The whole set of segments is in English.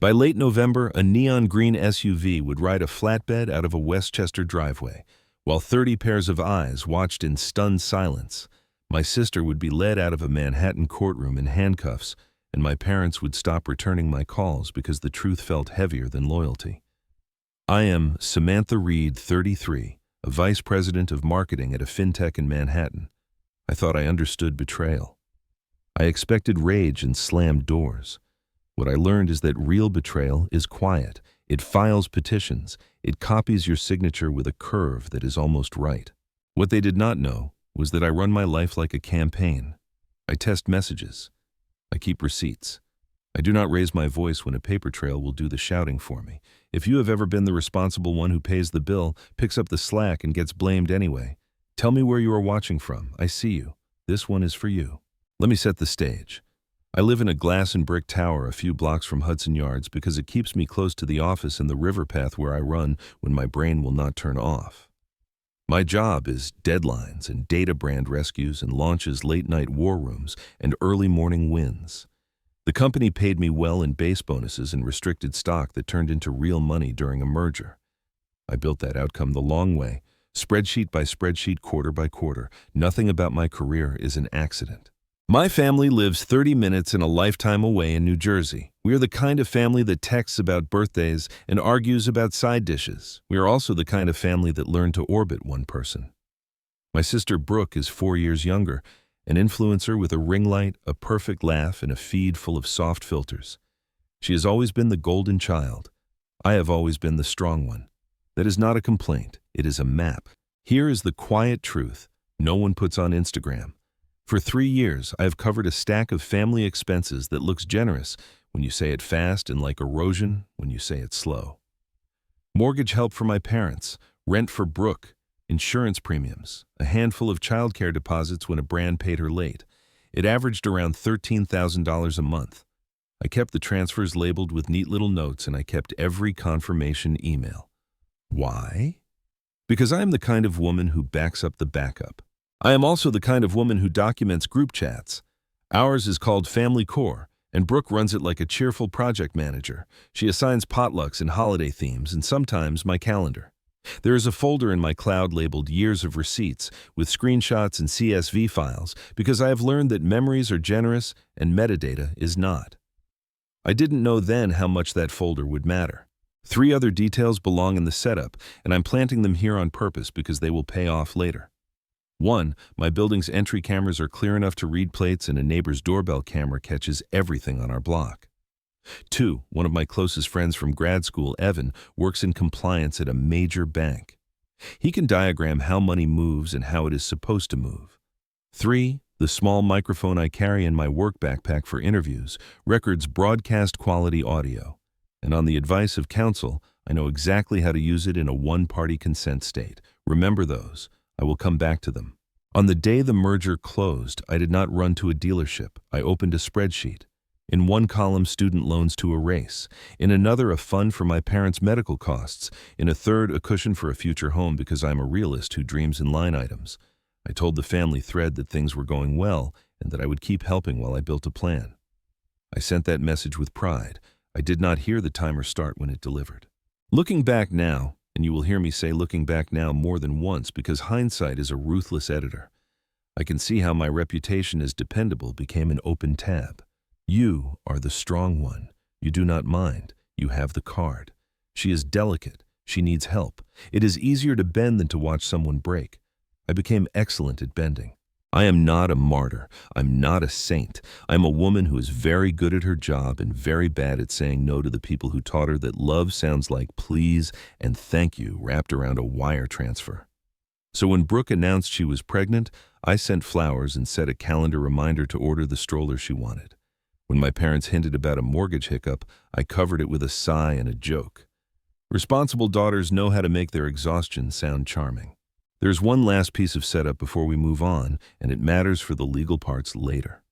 By late November, a neon green SUV would ride a flatbed out of a Westchester driveway, while 30 pairs of eyes watched in stunned silence. My sister would be led out of a Manhattan courtroom in handcuffs, and my parents would stop returning my calls because the truth felt heavier than loyalty. I am Samantha Reed, 33, a vice president of marketing at a fintech in Manhattan. I thought I understood betrayal. I expected rage and slammed doors. What I learned is that real betrayal is quiet. It files petitions. It copies your signature with a curve that is almost right. What they did not know was that I run my life like a campaign. I test messages. I keep receipts. I do not raise my voice when a paper trail will do the shouting for me. If you have ever been the responsible one who pays the bill, picks up the slack, and gets blamed anyway, tell me where you are watching from. I see you. This one is for you. Let me set the stage. I live in a glass and brick tower a few blocks from Hudson Yards because it keeps me close to the office and the river path where I run when my brain will not turn off. My job is deadlines and data brand rescues and launches, late-night war rooms, and early morning wins. The company paid me well in base bonuses and restricted stock that turned into real money during a merger. I built that outcome the long way, spreadsheet by spreadsheet, quarter by quarter. Nothing about my career is an accident. My family lives 30 minutes and a lifetime away in New Jersey. We are the kind of family that texts about birthdays and argues about side dishes. We are also the kind of family that learned to orbit one person. My sister Brooke is 4 years younger, an influencer with a ring light, a perfect laugh, and a feed full of soft filters. She has always been the golden child. I have always been the strong one. That is not a complaint. It is a map. Here is the quiet truth no one puts on Instagram. For 3 years, I have covered a stack of family expenses that looks generous when you say it fast and like erosion when you say it slow. Mortgage help for my parents, rent for Brooke, insurance premiums, a handful of childcare deposits when a brand paid her late. It averaged around $13,000 a month. I kept the transfers labeled with neat little notes, and I kept every confirmation email. Why? Because I am the kind of woman who backs up the backup. I am also the kind of woman who documents group chats. Ours is called Family Core, and Brooke runs it like a cheerful project manager. She assigns potlucks and holiday themes, and sometimes my calendar. There is a folder in my cloud labeled Years of Receipts with screenshots and CSV files because I have learned that memories are generous and metadata is not. I didn't know then how much that folder would matter. 3 other details belong in the setup, and I'm planting them here on purpose because they will pay off later. 1, my building's entry cameras are clear enough to read plates, and a neighbor's doorbell camera catches everything on our block. 2, one of my closest friends from grad school, Evan, works in compliance at a major bank. He can diagram how money moves and how it is supposed to move. 3, the small microphone I carry in my work backpack for interviews records broadcast quality audio. And on the advice of counsel, I know exactly how to use it in a one-party consent state. Remember those. I will come back to them. On the day the merger closed, I did not run to a dealership. I opened a spreadsheet. In one column, student loans to erase. In another, a fund for my parents' medical costs. In a third, a cushion for a future home because I'm a realist who dreams in line items. I told the family thread that things were going well and that I would keep helping while I built a plan. I sent that message with pride. I did not hear the timer start when it delivered. Looking back now, and you will hear me say looking back now more than once because hindsight is a ruthless editor, I can see how my reputation as dependable became an open tab. You are the strong one. You do not mind. You have the card. She is delicate. She needs help. It is easier to bend than to watch someone break. I became excellent at bending. I am not a martyr. I'm not a saint. I'm a woman who is very good at her job and very bad at saying no to the people who taught her that love sounds like please and thank you wrapped around a wire transfer. So when Brooke announced she was pregnant, I sent flowers and set a calendar reminder to order the stroller she wanted. When my parents hinted about a mortgage hiccup, I covered it with a sigh and a joke. Responsible daughters know how to make their exhaustion sound charming. There's one last piece of setup before we move on, and it matters for the legal parts later.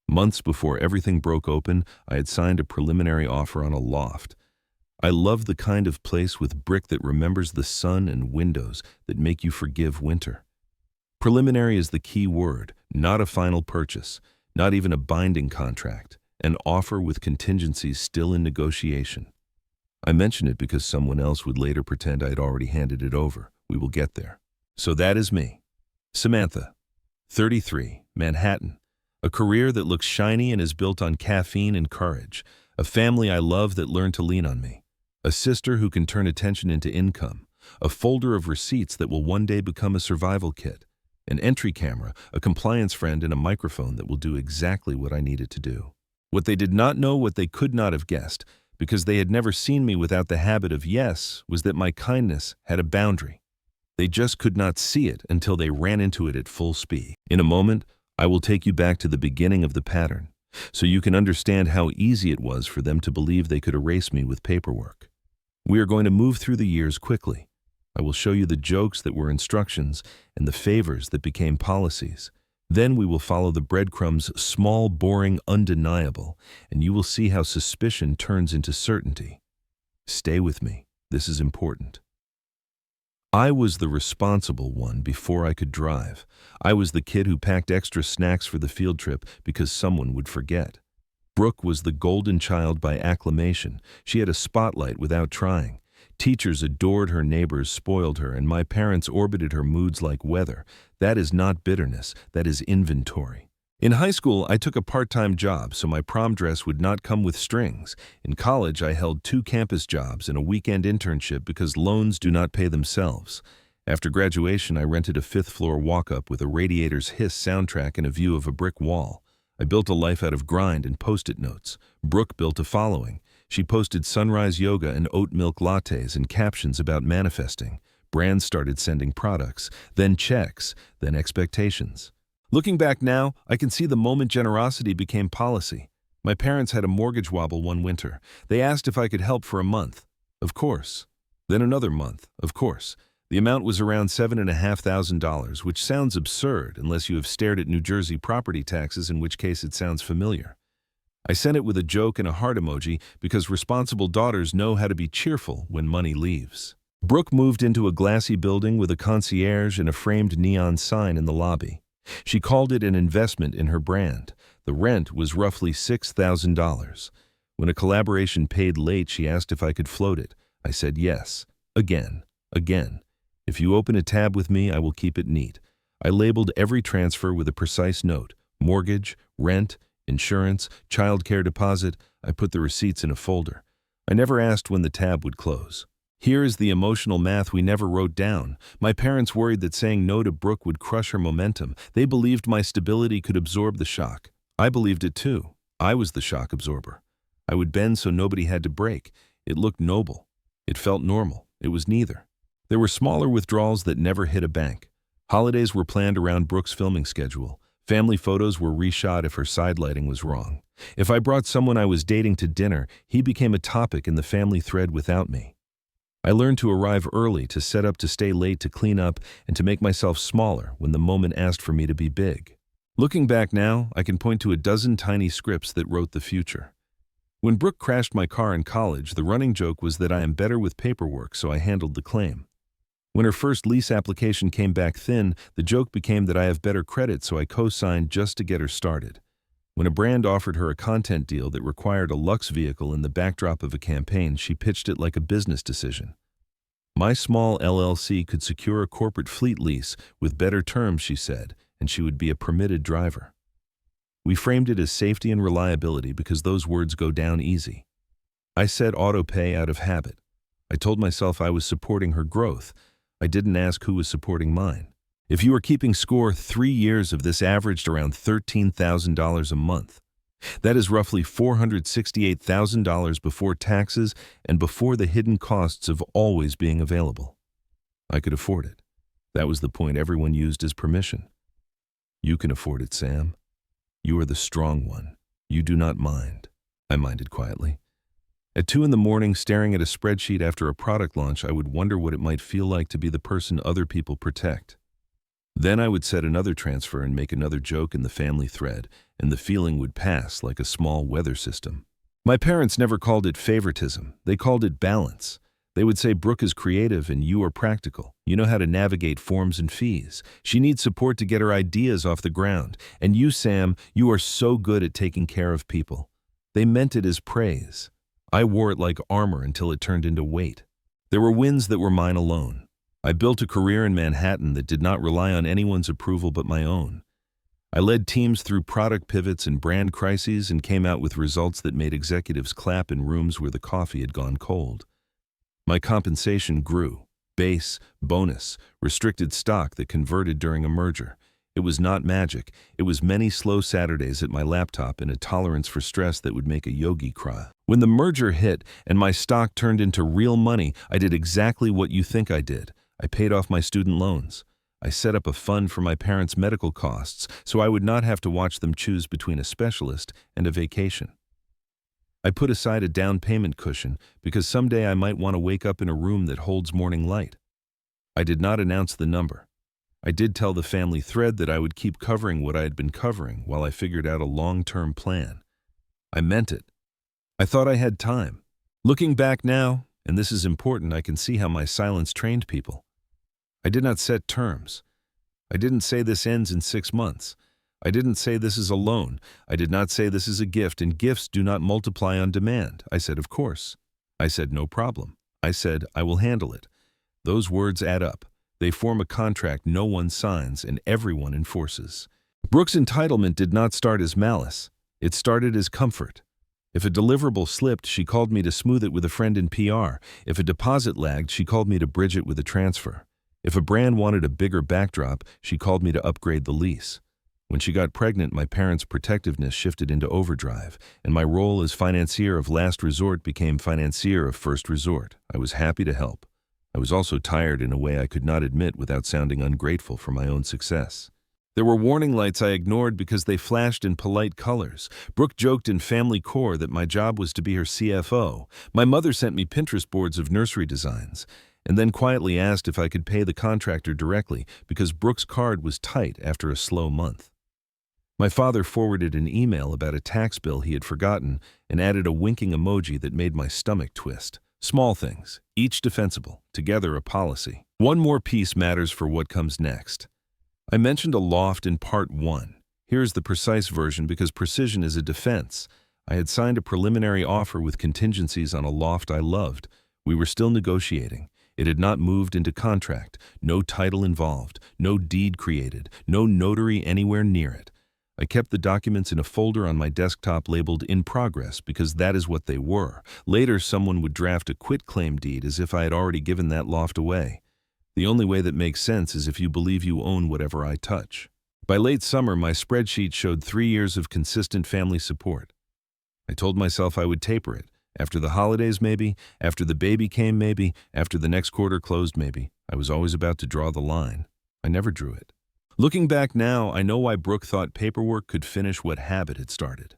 Months before everything broke open, I had signed a preliminary offer on a loft. I love the kind of place with brick that remembers the sun and windows that make you forgive winter. Preliminary is the key word, not a final purchase, not even a binding contract, An offer with contingencies still in negotiation. I mention it because someone else would later pretend I had already handed it over. We will get there. So that is me. Samantha, 33, Manhattan. A career that looks shiny and is built on caffeine and courage. A family I love that learned to lean on me. A sister who can turn attention into income. A folder of receipts that will one day become a survival kit. An entry camera, a compliance friend, and a microphone that will do exactly what I need it to do. What they did not know, what they could not have guessed, because they had never seen me without the habit of yes, was that my kindness had a boundary. They just could not see it until they ran into it at full speed. In a moment, I will take you back to the beginning of the pattern, so you can understand how easy it was for them to believe they could erase me with paperwork. We are going to move through the years quickly. I will show you the jokes that were instructions and the favors that became policies. Then we will follow the breadcrumbs, small, boring, undeniable, and you will see how suspicion turns into certainty. Stay with me. This is important. I was the responsible one before I could drive. I was the kid who packed extra snacks for the field trip because someone would forget. Brooke was the golden child by acclamation. She had a spotlight without trying. Teachers adored her, neighbors spoiled her, and my parents orbited her moods like weather. That is not bitterness, that is inventory. In high school, I took a part-time job so my prom dress would not come with strings. In college, I held 2 campus jobs and a weekend internship because loans do not pay themselves. After graduation, I rented a 5th-floor walk-up with a Radiator's Hiss soundtrack and a view of a brick wall. I built a life out of grind and Post-it notes. Brooke built a following. She posted sunrise yoga and oat milk lattes and captions about manifesting. Brands started sending products, then checks, then expectations. Looking back now, I can see the moment generosity became policy. My parents had a mortgage wobble one winter. They asked if I could help for a month. Of course. Then another month. Of course. The amount was around $7,500, which sounds absurd unless you have stared at New Jersey property taxes, in which case it sounds familiar. I sent it with a joke and a heart emoji because responsible daughters know how to be cheerful when money leaves. Brooke moved into a glassy building with a concierge and a framed neon sign in the lobby. She called it an investment in her brand. The rent was roughly $6,000. When a collaboration paid late, she asked if I could float it. I said yes. Again. If you open a tab with me, I will keep it neat. I labeled every transfer with a precise note. Mortgage, rent, insurance, childcare deposit. I put the receipts in a folder. I never asked when the tab would close. Here is the emotional math we never wrote down. My parents worried that saying no to Brooke would crush her momentum. They believed my stability could absorb the shock. I believed it too. I was the shock absorber. I would bend so nobody had to break. It looked noble. It felt normal. It was neither. There were smaller withdrawals that never hit a bank. Holidays were planned around Brooke's filming schedule. Family photos were reshot if her side lighting was wrong. If I brought someone I was dating to dinner, he became a topic in the family thread without me. I learned to arrive early, to set up, to stay late, to clean up, and to make myself smaller when the moment asked for me to be big. Looking back now, I can point to a dozen tiny scripts that wrote the future. When Brooke crashed my car in college, the running joke was that I am better with paperwork, so I handled the claim. When her first lease application came back thin, the joke became that I have better credit, so I co-signed just to get her started. When a brand offered her a content deal that required a luxe vehicle in the backdrop of a campaign, she pitched it like a business decision. My small LLC could secure a corporate fleet lease with better terms, she said, and she would be a permitted driver. We framed it as safety and reliability because those words go down easy. I said auto pay out of habit. I told myself I was supporting her growth. I didn't ask who was supporting mine. If you are keeping score, 3 years of this averaged around $13,000 a month. That is roughly $468,000 before taxes and before the hidden costs of always being available. I could afford it. That was the point everyone used as permission. You can afford it, Sam. You are the strong one. You do not mind. I minded quietly. At 2 a.m, staring at a spreadsheet after a product launch, I would wonder what it might feel like to be the person other people protect. Then I would set another transfer and make another joke in the family thread, and the feeling would pass like a small weather system. My parents never called it favoritism. They called it balance. They would say, Brooke is creative and you are practical. You know how to navigate forms and fees. She needs support to get her ideas off the ground. And you, Sam, you are so good at taking care of people. They meant it as praise. I wore it like armor until it turned into weight. There were wins that were mine alone. I built a career in Manhattan that did not rely on anyone's approval but my own. I led teams through product pivots and brand crises and came out with results that made executives clap in rooms where the coffee had gone cold. My compensation grew. Base, bonus, restricted stock that converted during a merger. It was not magic. It was many slow Saturdays at my laptop and a tolerance for stress that would make a yogi cry. When the merger hit and my stock turned into real money, I did exactly what you think I did. I paid off my student loans. I set up a fund for my parents' medical costs so I would not have to watch them choose between a specialist and a vacation. I put aside a down payment cushion because someday I might want to wake up in a room that holds morning light. I did not announce the number. I did tell the family thread that I would keep covering what I had been covering while I figured out a long-term plan. I meant it. I thought I had time. Looking back now, and this is important, I can see how my silence trained people. I did not set terms. I didn't say this ends in 6 months. I didn't say this is a loan. I did not say this is a gift, and gifts do not multiply on demand. I said, of course. I said, no problem. I said, I will handle it. Those words add up. They form a contract no one signs and everyone enforces. Brooke's entitlement did not start as malice. It started as comfort. If a deliverable slipped, she called me to smooth it with a friend in PR. If a deposit lagged, she called me to bridge it with a transfer. If a brand wanted a bigger backdrop, she called me to upgrade the lease. When she got pregnant, my parents' protectiveness shifted into overdrive, and my role as financier of last resort became financier of first resort. I was happy to help. I was also tired in a way I could not admit without sounding ungrateful for my own success. There were warning lights I ignored because they flashed in polite colors. Brooke joked in family core that my job was to be her CFO. My mother sent me Pinterest boards of nursery designs, and then quietly asked if I could pay the contractor directly because Brooke's card was tight after a slow month. My father forwarded an email about a tax bill he had forgotten and added a winking emoji that made my stomach twist. Small things, each defensible, together a policy. One more piece matters for what comes next. I mentioned a loft in part 1. Here's the precise version because precision is a defense. I had signed a preliminary offer with contingencies on a loft I loved. We were still negotiating. It had not moved into contract, no title involved, no deed created, no notary anywhere near it. I kept the documents in a folder on my desktop labeled "In Progress" because that is what they were. Later, someone would draft a quitclaim deed as if I had already given that loft away. The only way that makes sense is if you believe you own whatever I touch. By late summer, my spreadsheet showed 3 years of consistent family support. I told myself I would taper it. After the holidays, maybe. After the baby came, maybe. After the next quarter closed, maybe. I was always about to draw the line. I never drew it. Looking back now, I know why Brooke thought paperwork could finish what habit had started.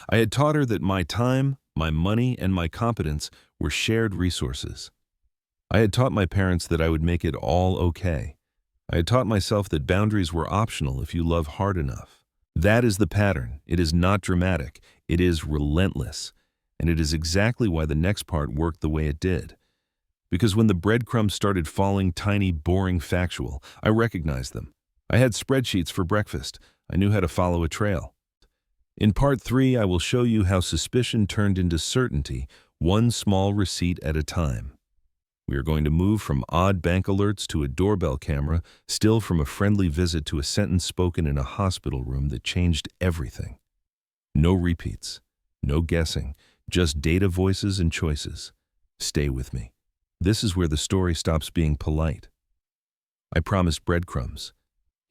I had taught her that my time, my money, and my competence were shared resources. I had taught my parents that I would make it all okay. I had taught myself that boundaries were optional if you love hard enough. That is the pattern. It is not dramatic. It is relentless. And it is exactly why the next part worked the way it did. Because when the breadcrumbs started falling, tiny, boring, factual, I recognized them. I had spreadsheets for breakfast. I knew how to follow a trail. In part 3, I will show you how suspicion turned into certainty, one small receipt at a time. We are going to move from odd bank alerts to a doorbell camera, still from a friendly visit to a sentence spoken in a hospital room that changed everything. No repeats, no guessing, just data, voices, and choices. Stay with me. This is where the story stops being polite. I promised breadcrumbs.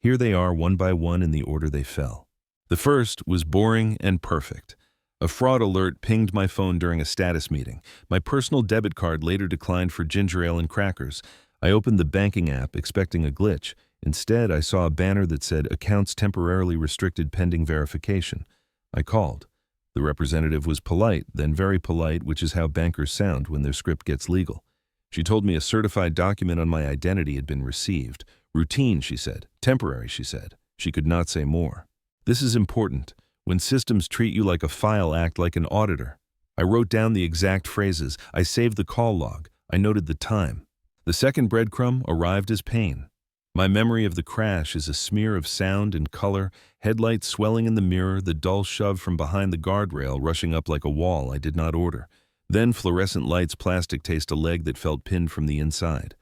Here they are, one by one, in the order they fell. The first was boring and perfect. A fraud alert pinged my phone during a status meeting. My personal debit card later declined for ginger ale and crackers. I opened the banking app, expecting a glitch. Instead, I saw a banner that said, "Accounts temporarily restricted pending verification." I called. The representative was polite, then very polite, which is how bankers sound when their script gets legal. She told me a certified document on my identity had been received. Routine, she said. Temporary, she said. She could not say more. This is important. When systems treat you like a file, act like an auditor. I wrote down the exact phrases. I saved the call log. I noted the time. The second breadcrumb arrived as pain. My memory of the crash is a smear of sound and color, headlights swelling in the mirror, the dull shove from behind the guardrail rushing up like a wall I did not order. Then fluorescent lights, plastic taste, a leg that felt pinned from the inside.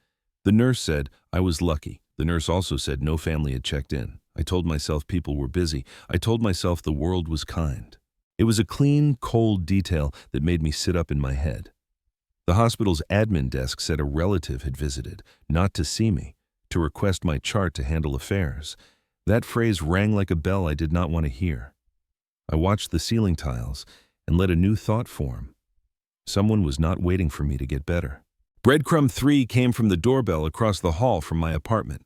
The nurse said I was lucky. The nurse also said no family had checked in. I told myself people were busy. I told myself the world was kind. It was a clean, cold detail that made me sit up in my head. The hospital's admin desk said a relative had visited, not to see me, to request my chart to handle affairs. That phrase rang like a bell I did not want to hear. I watched the ceiling tiles and let a new thought form. Someone was not waiting for me to get better. Breadcrumb 3 came from the doorbell across the hall from my apartment.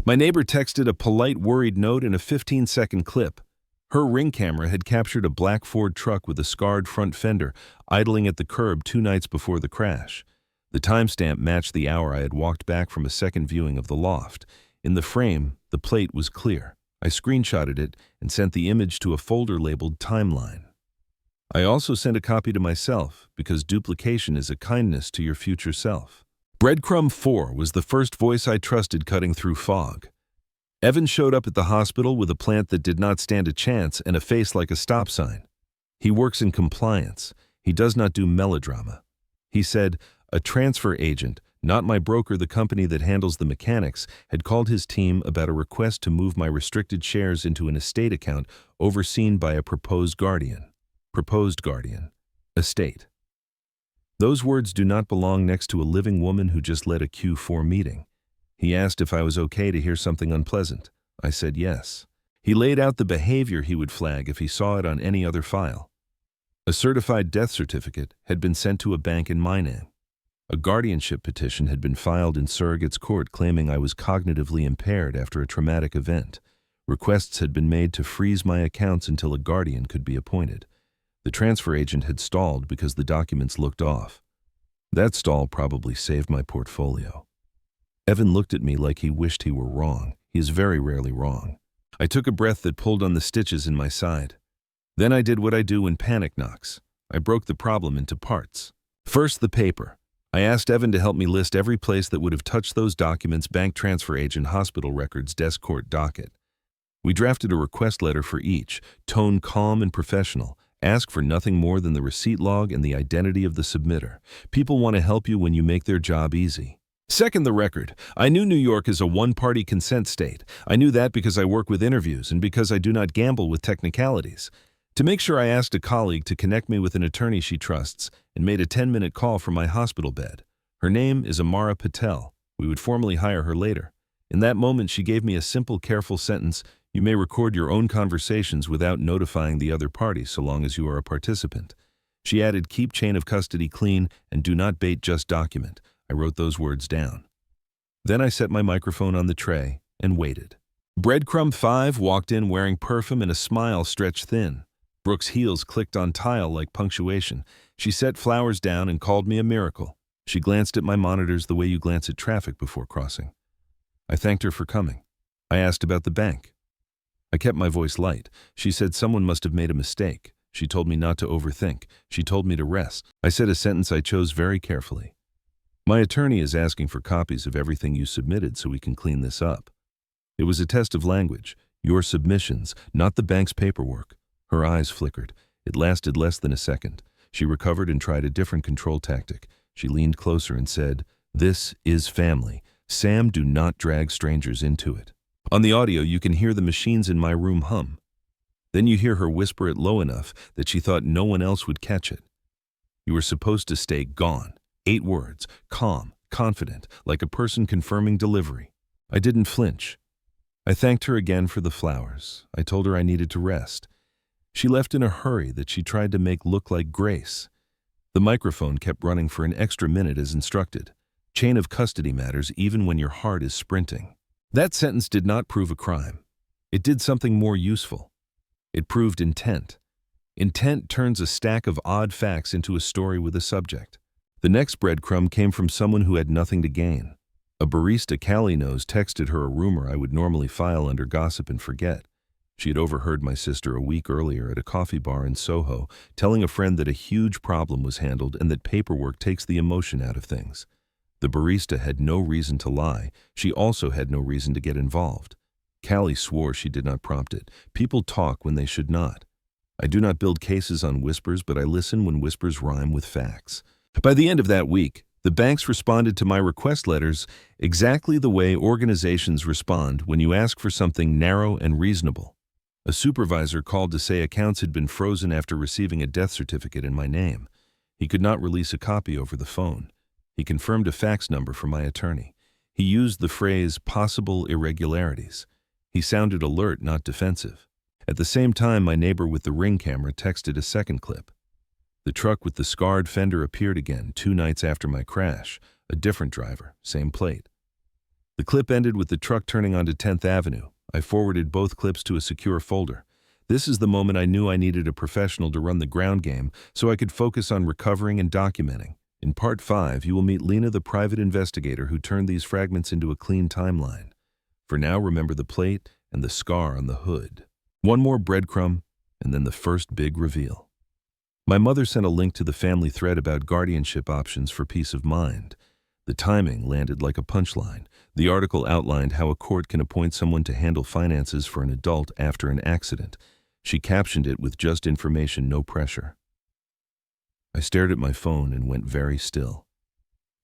My neighbor texted a polite, worried note in a 15-second clip. Her Ring camera had captured a black Ford truck with a scarred front fender idling at the curb 2 nights before the crash. The timestamp matched the hour I had walked back from a second viewing of the loft. In the frame, the plate was clear. I screenshotted it and sent the image to a folder labeled Timeline. I also sent a copy to myself, because duplication is a kindness to your future self. Breadcrumb 4 was the first voice I trusted cutting through fog. Evan showed up at the hospital with a plant that did not stand a chance and a face like a stop sign. He works in compliance. He does not do melodrama. He said, a transfer agent, not my broker, the company that handles the mechanics, had called his team about a request to move my restricted shares into an estate account overseen by a proposed guardian. Estate. Those words do not belong next to a living woman who just led a Q4 meeting. He asked if I was okay to hear something unpleasant. I said yes. He laid out the behavior he would flag if he saw it on any other file. A certified death certificate had been sent to a bank in my name. A guardianship petition had been filed in surrogate's court claiming I was cognitively impaired after a traumatic event. Requests had been made to freeze my accounts until a guardian could be appointed. The transfer agent had stalled because the documents looked off. That stall probably saved my portfolio. Evan looked at me like he wished he were wrong. He is very rarely wrong. I took a breath that pulled on the stitches in my side. Then I did what I do when panic knocks. I broke the problem into parts. First, the paper. I asked Evan to help me list every place that would have touched those documents: bank, transfer agent, hospital records, desk, court, docket. We drafted a request letter for each, tone calm and professional. Ask for nothing more than the receipt log and the identity of the submitter. People want to help you when you make their job easy. Second, the record. I knew New York is a one-party consent state. I knew that because I work with interviews and because I do not gamble with technicalities. To make sure, I asked a colleague to connect me with an attorney she trusts and made a 10-minute call from my hospital bed. Her name is Amara Patel. We would formally hire her later. In that moment, she gave me a simple, careful sentence: you may record your own conversations without notifying the other party so long as you are a participant. She added, keep chain of custody clean and do not bait, just document. I wrote those words down. Then I set my microphone on the tray and waited. Breadcrumb 5 walked in wearing perfume and a smile stretched thin. Brooke's heels clicked on tile like punctuation. She set flowers down and called me a miracle. She glanced at my monitors the way you glance at traffic before crossing. I thanked her for coming. I asked about the bank. I kept my voice light. She said someone must have made a mistake. She told me not to overthink. She told me to rest. I said a sentence I chose very carefully. My attorney is asking for copies of everything you submitted so we can clean this up. It was a test of language. Your submissions, not the bank's paperwork. Her eyes flickered. It lasted less than a second. She recovered and tried a different control tactic. She leaned closer and said, "This is family. Sam, do not drag strangers into it." On the audio, you can hear the machines in my room hum. Then you hear her whisper it low enough that she thought no one else would catch it. You were supposed to stay gone. 8 words, calm, confident, like a person confirming delivery. I didn't flinch. I thanked her again for the flowers. I told her I needed to rest. She left in a hurry that she tried to make look like grace. The microphone kept running for an extra minute as instructed. Chain of custody matters even when your heart is sprinting. That sentence did not prove a crime. It did something more useful. It proved intent. Intent turns a stack of odd facts into a story with a subject. The next breadcrumb came from someone who had nothing to gain. A barista Callie knows texted her a rumor I would normally file under gossip and forget. She had overheard my sister a week earlier at a coffee bar in Soho telling a friend that a huge problem was handled and that paperwork takes the emotion out of things. The barista had no reason to lie. She also had no reason to get involved. Callie swore she did not prompt it. People talk when they should not. I do not build cases on whispers, but I listen when whispers rhyme with facts. By the end of that week, the banks responded to my request letters exactly the way organizations respond when you ask for something narrow and reasonable. A supervisor called to say accounts had been frozen after receiving a death certificate in my name. He could not release a copy over the phone. He confirmed a fax number for my attorney. He used the phrase possible irregularities. He sounded alert, not defensive. At the same time, my neighbor with the Ring camera texted a second clip. The truck with the scarred fender appeared again 2 nights after my crash, a different driver, same plate. The clip ended with the truck turning onto 10th Avenue. I forwarded both clips to a secure folder. This is the moment I knew I needed a professional to run the ground game so I could focus on recovering and documenting. In Part 5, you will meet Lena, the private investigator who turned these fragments into a clean timeline. For now, remember the plate and the scar on the hood. One more breadcrumb, and then the first big reveal. My mother sent a link to the family thread about guardianship options for peace of mind. The timing landed like a punchline. The article outlined how a court can appoint someone to handle finances for an adult after an accident. She captioned it with just information, no pressure. I stared at my phone and went very still.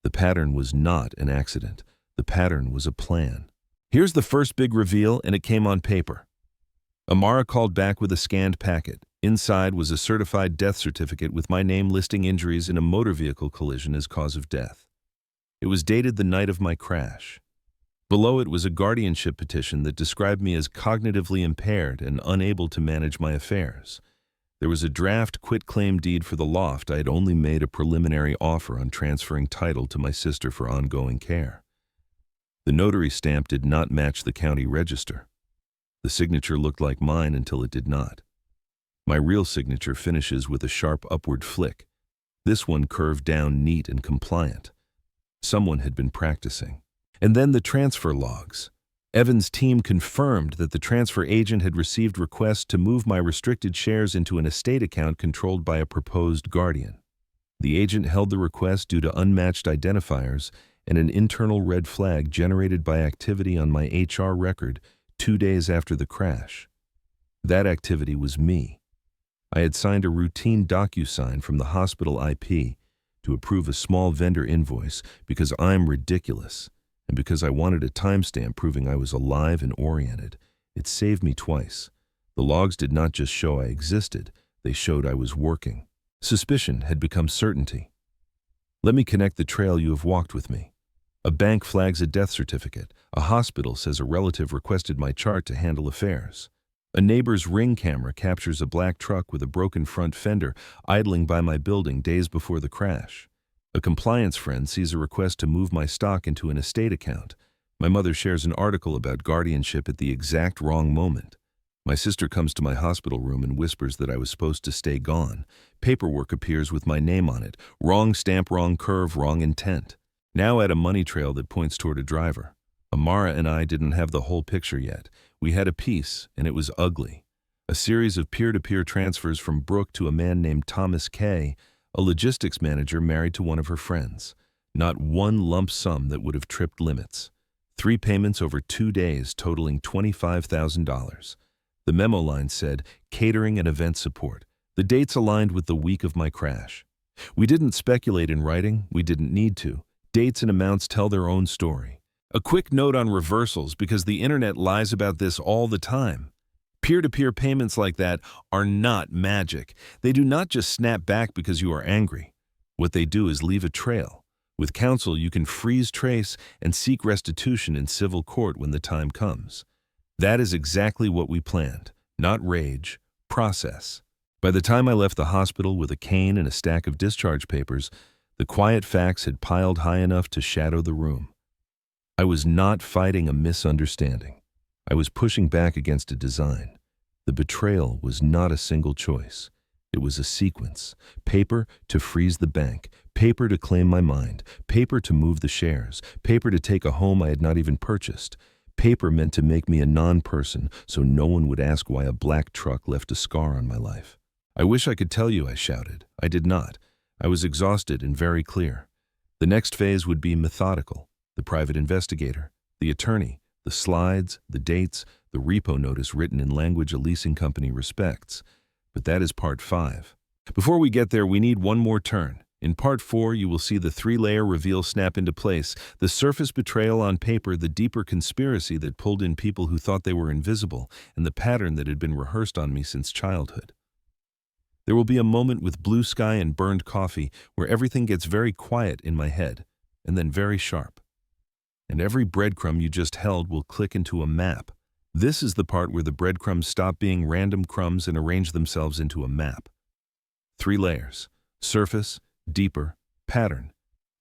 The pattern was not an accident. The pattern was a plan. Here's the first big reveal, and it came on paper. Amara called back with a scanned packet. Inside was a certified death certificate with my name listing injuries in a motor vehicle collision as cause of death. It was dated the night of my crash. Below it was a guardianship petition that described me as cognitively impaired and unable to manage my affairs. There was a draft quitclaim deed for the loft. I had only made a preliminary offer on transferring title to my sister for ongoing care. The notary stamp did not match the county register. The signature looked like mine until it did not. My real signature finishes with a sharp upward flick. This one curved down neat and compliant. Someone had been practicing. And then the transfer logs. Evan's team confirmed that the transfer agent had received requests to move my restricted shares into an estate account controlled by a proposed guardian. The agent held the request due to unmatched identifiers and an internal red flag generated by activity on my HR record 2 days after the crash. That activity was me. I had signed a routine DocuSign from the hospital IP to approve a small vendor invoice because I'm ridiculous and because I wanted a timestamp proving I was alive and oriented. It saved me twice. The logs did not just show I existed, they showed I was working. Suspicion had become certainty. Let me connect the trail you have walked with me. A bank flags a death certificate. A hospital says a relative requested my chart to handle affairs. A neighbor's Ring camera captures a black truck with a broken front fender idling by my building days before the crash. A compliance friend sees a request to move my stock into an estate account. My mother shares an article about guardianship at the exact wrong moment. My sister comes to my hospital room and whispers that I was supposed to stay gone. Paperwork appears with my name on it. Wrong stamp, wrong curve, wrong intent. Now add a money trail that points toward a driver. Amara and I didn't have the whole picture yet. We had a piece, and it was ugly. A series of peer-to-peer transfers from Brooke to a man named Thomas K., a logistics manager married to one of her friends. Not one lump sum that would have tripped limits. 3 payments over 2 days totaling $25,000. The memo line said, catering and event support. The dates aligned with the week of my crash. We didn't speculate in writing. We didn't need to. Dates and amounts tell their own story. A quick note on reversals, because the internet lies about this all the time. Peer-to-peer payments like that are not magic. They do not just snap back because you are angry. What they do is leave a trail. With counsel, you can freeze trace and seek restitution in civil court when the time comes. That is exactly what we planned. Not rage, process. By the time I left the hospital with a cane and a stack of discharge papers, the quiet facts had piled high enough to shadow the room. I was not fighting a misunderstanding. I was pushing back against a design. The betrayal was not a single choice. It was a sequence. Paper to freeze the bank, paper to claim my mind, paper to move the shares, paper to take a home I had not even purchased, paper meant to make me a non-person so no one would ask why a black truck left a scar on my life. I wish I could tell you, I shouted. I did not. I was exhausted and very clear. The next phase would be methodical, the private investigator, the attorney, the slides, the dates, the repo notice written in language a leasing company respects. But that is part 5. Before we get there, we need one more turn. In part 4, you will see the 3-layer reveal snap into place, the surface betrayal on paper, the deeper conspiracy that pulled in people who thought they were invisible, and the pattern that had been rehearsed on me since childhood. There will be a moment with blue sky and burned coffee where everything gets very quiet in my head, and then very sharp. And every breadcrumb you just held will click into a map. This is the part where the breadcrumbs stop being random crumbs and arrange themselves into a map. 3 layers: surface, deeper, pattern.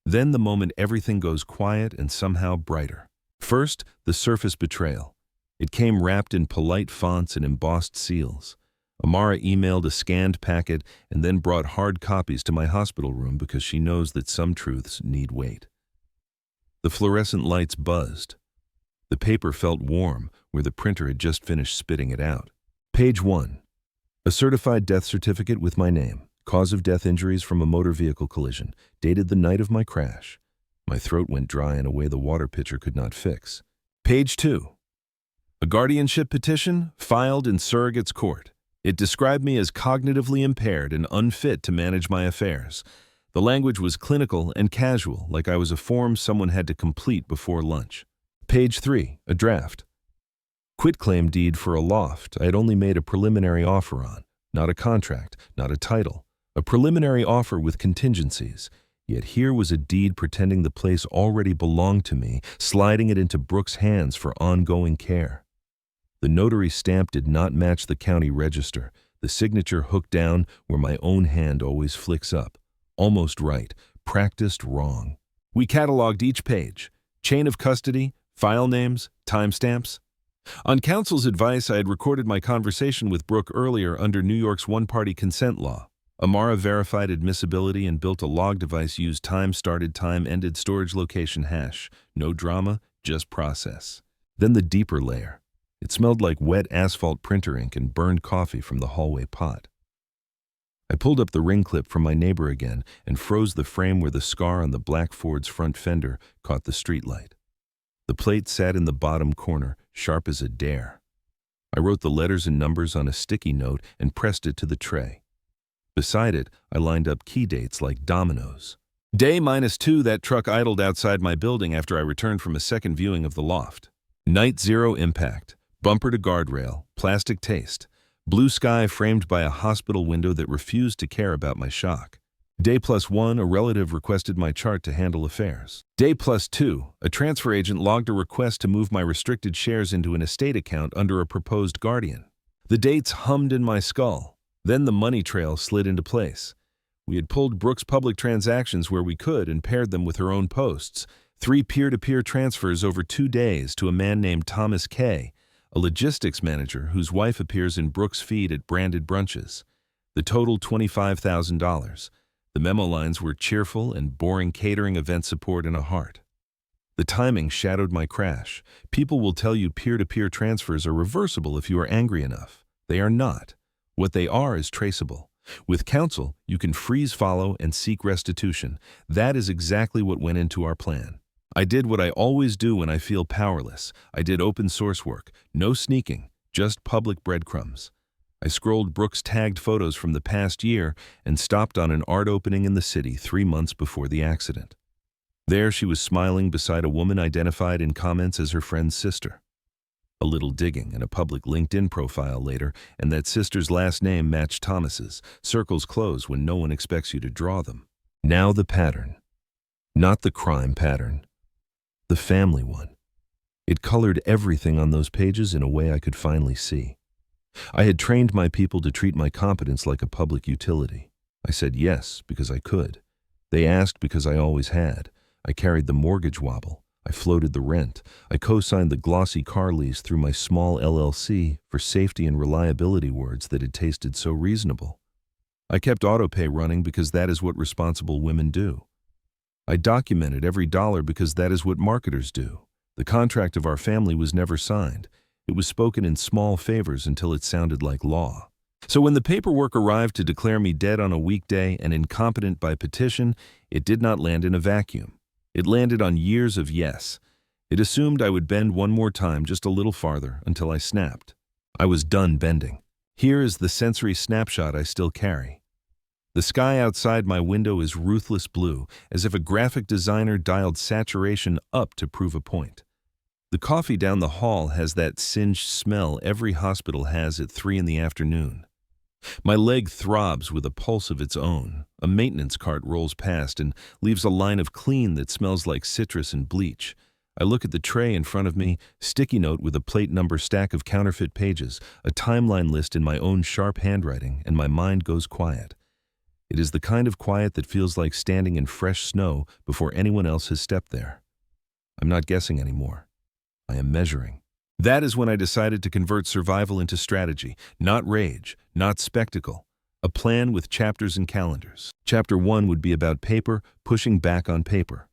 Then the moment everything goes quiet and somehow brighter. First, the surface betrayal. It came wrapped in polite fonts and embossed seals. Amara emailed a scanned packet and then brought hard copies to my hospital room because she knows that some truths need wait. The fluorescent lights buzzed. The paper felt warm where the printer had just finished spitting it out. Page 1. A certified death certificate with my name. Cause of death: injuries from a motor vehicle collision. Dated the night of my crash. My throat went dry in a way the water pitcher could not fix. Page 2. A guardianship petition filed in surrogate's court. It described me as cognitively impaired and unfit to manage my affairs. The language was clinical and casual, like I was a form someone had to complete before lunch. Page 3. A draft. Quitclaim deed for a loft I had only made a preliminary offer on. Not a contract, not a title. A preliminary offer with contingencies. Yet here was a deed pretending the place already belonged to me, sliding it into Brooke's hands for ongoing care. The notary stamp did not match the county register, the signature hooked down where my own hand always flicks up. Almost right, practiced wrong. We cataloged each page. Chain of custody, file names, timestamps. On counsel's advice, I had recorded my conversation with Brooke earlier under New York's one-party consent law. Amara verified admissibility and built a log device used time started, time ended, storage location hash. No drama, just process. Then the deeper layer. It smelled like wet asphalt printer ink and burned coffee from the hallway pot. I pulled up the ring clip from my neighbor again and froze the frame where the scar on the black Ford's front fender caught the streetlight. The plate sat in the bottom corner, sharp as a dare. I wrote the letters and numbers on a sticky note and pressed it to the tray. Beside it, I lined up key dates like dominoes. Day -2, that truck idled outside my building after I returned from a second viewing of the loft. Night 0, impact. Bumper to guardrail, plastic taste. Blue sky framed by a hospital window that refused to care about my shock. Day +1, a relative requested my chart to handle affairs. Day +2, a transfer agent logged a request to move my restricted shares into an estate account under a proposed guardian. The dates hummed in my skull. Then the money trail slid into place. We had pulled Brooke's public transactions where we could and paired them with her own posts. 3 peer-to-peer transfers over 2 days to a man named Thomas K., a logistics manager whose wife appears in Brooke's feed at branded brunches. The total $25,000. The memo lines were cheerful and boring catering event support in a heart. The timing shadowed my crash. People will tell you peer-to-peer transfers are reversible if you are angry enough. They are not. What they are is traceable. With counsel, you can freeze, follow, and seek restitution. That is exactly what went into our plan. I did what I always do when I feel powerless. I did open source work. No sneaking, just public breadcrumbs. I scrolled Brooke's tagged photos from the past year and stopped on an art opening in the city 3 months before the accident. There she was smiling beside a woman identified in comments as her friend's sister. A little digging and a public LinkedIn profile later, and that sister's last name matched Thomas's. Circles close when no one expects you to draw them. Now the pattern. Not the crime pattern. The family one. It colored everything on those pages in a way I could finally see. I had trained my people to treat my competence like a public utility. I said yes because I could. They asked because I always had. I carried the mortgage wobble. I floated the rent. I co-signed the glossy car lease through my small LLC for safety and reliability words that had tasted so reasonable. I kept autopay running because that is what responsible women do. I documented every dollar because that is what marketers do. The contract of our family was never signed. It was spoken in small favors until it sounded like law. So when the paperwork arrived to declare me dead on a weekday and incompetent by petition, it did not land in a vacuum. It landed on years of yes. It assumed I would bend one more time, just a little farther, until I snapped. I was done bending. Here is the sensory snapshot I still carry. The sky outside my window is ruthless blue, as if a graphic designer dialed saturation up to prove a point. The coffee down the hall has that singed smell every hospital has at 3 in the afternoon. My leg throbs with a pulse of its own. A maintenance cart rolls past and leaves a line of clean that smells like citrus and bleach. I look at the tray in front of me, sticky note with a plate number stack of counterfeit pages, a timeline list in my own sharp handwriting, and my mind goes quiet. It is the kind of quiet that feels like standing in fresh snow before anyone else has stepped there. I'm not guessing anymore. I am measuring. That is when I decided to convert survival into strategy, not rage, not spectacle. A plan with chapters and calendars. Chapter 1 would be about paper, pushing back on paper.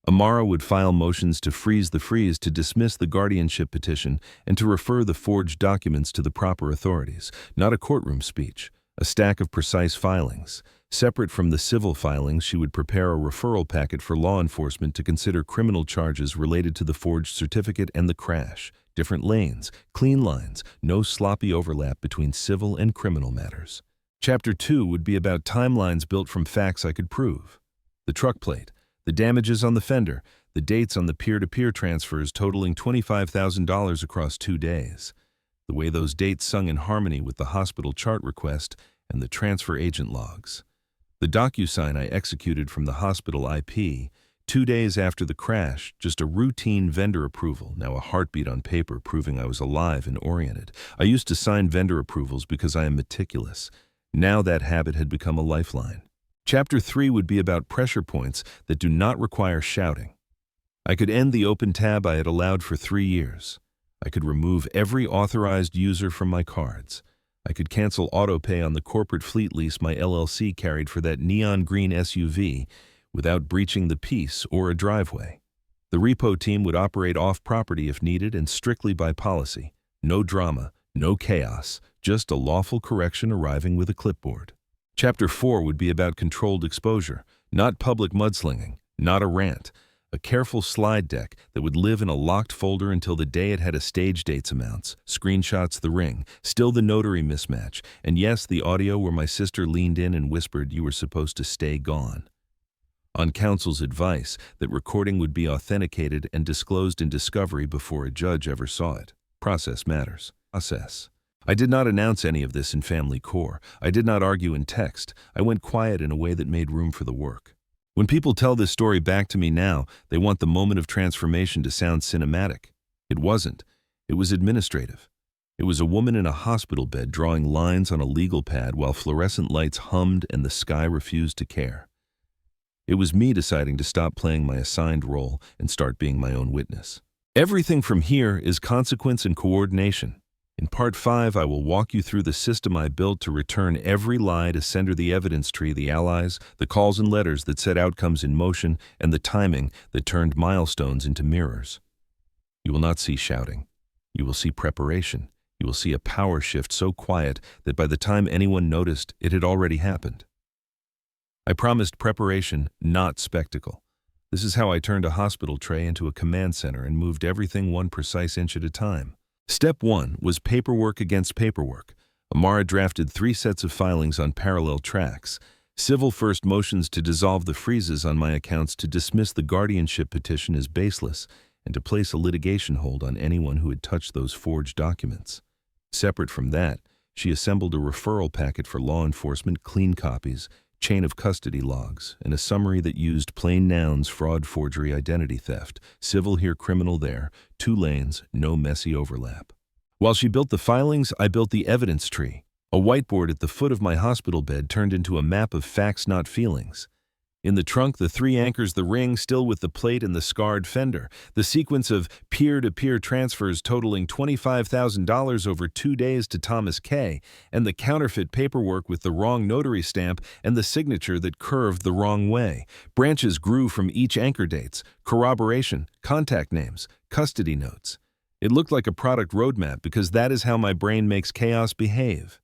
Amara would file motions to freeze the freeze, to dismiss the guardianship petition, and to refer the forged documents to the proper authorities. Not a courtroom speech, a stack of precise filings. Separate from the civil filings, she would prepare a referral packet for law enforcement to consider criminal charges related to the forged certificate and the crash. Different lanes, clean lines, no sloppy overlap between civil and criminal matters. Chapter 2 would be about timelines built from facts I could prove. The truck plate, the damages on the fender, the dates on the peer-to-peer transfers totaling $25,000 across 2 days. The way those dates sung in harmony with the hospital chart request and the transfer agent logs. The DocuSign I executed from the hospital IP, 2 days after the crash, just a routine vendor approval, now a heartbeat on paper proving I was alive and oriented. I used to sign vendor approvals because I am meticulous. Now that habit had become a lifeline. Chapter 3 would be about pressure points that do not require shouting. I could end the open tab I had allowed for 3 years. I could remove every authorized user from my cards. I could cancel autopay on the corporate fleet lease my LLC carried for that neon green SUV without breaching the peace or a driveway. The repo team would operate off-property if needed and strictly by policy. No drama, no chaos, just a lawful correction arriving with a clipboard. Chapter 4 would be about controlled exposure, not public mudslinging, not a rant. A careful slide deck that would live in a locked folder until the day it had a stage dates amounts, screenshots the ring, still the notary mismatch, and yes, the audio where my sister leaned in and whispered you were supposed to stay gone. On counsel's advice, that recording would be authenticated and disclosed in discovery before a judge ever saw it. Process matters. Process. I did not announce any of this in family core. I did not argue in text. I went quiet in a way that made room for the work. When people tell this story back to me now, they want the moment of transformation to sound cinematic. It wasn't. It was administrative. It was a woman in a hospital bed drawing lines on a legal pad while fluorescent lights hummed and the sky refused to care. It was me deciding to stop playing my assigned role and start being my own witness. Everything from here is consequence and coordination. In Part 5, I will walk you through the system I built to return every lie to sender the evidence tree, the allies, the calls and letters that set outcomes in motion, and the timing that turned milestones into mirrors. You will not see shouting. You will see preparation. You will see a power shift so quiet that by the time anyone noticed, it had already happened. I promised preparation, not spectacle. This is how I turned a hospital tray into a command center and moved everything 1 precise inch at a time. Step 1 was paperwork against paperwork. Amara drafted 3 sets of filings on parallel tracks. Civil first motions to dissolve the freezes on my accounts, to dismiss the guardianship petition as baseless, and to place a litigation hold on anyone who had touched those forged documents. Separate from that, she assembled a referral packet for law enforcement, clean copies, chain of custody logs, and a summary that used plain nouns, fraud, forgery, identity theft, civil here, criminal there, 2 lanes, no messy overlap. While she built the filings, I built the evidence tree. A whiteboard at the foot of my hospital bed turned into a map of facts, not feelings. In the trunk, the 3 anchors, the ring still with the plate and the scarred fender, the sequence of peer-to-peer transfers totaling $25,000 over 2 days to Thomas K., and the counterfeit paperwork with the wrong notary stamp and the signature that curved the wrong way. Branches grew from each anchor: dates, corroboration, contact names, custody notes. It looked like a product roadmap because that is how my brain makes chaos behave.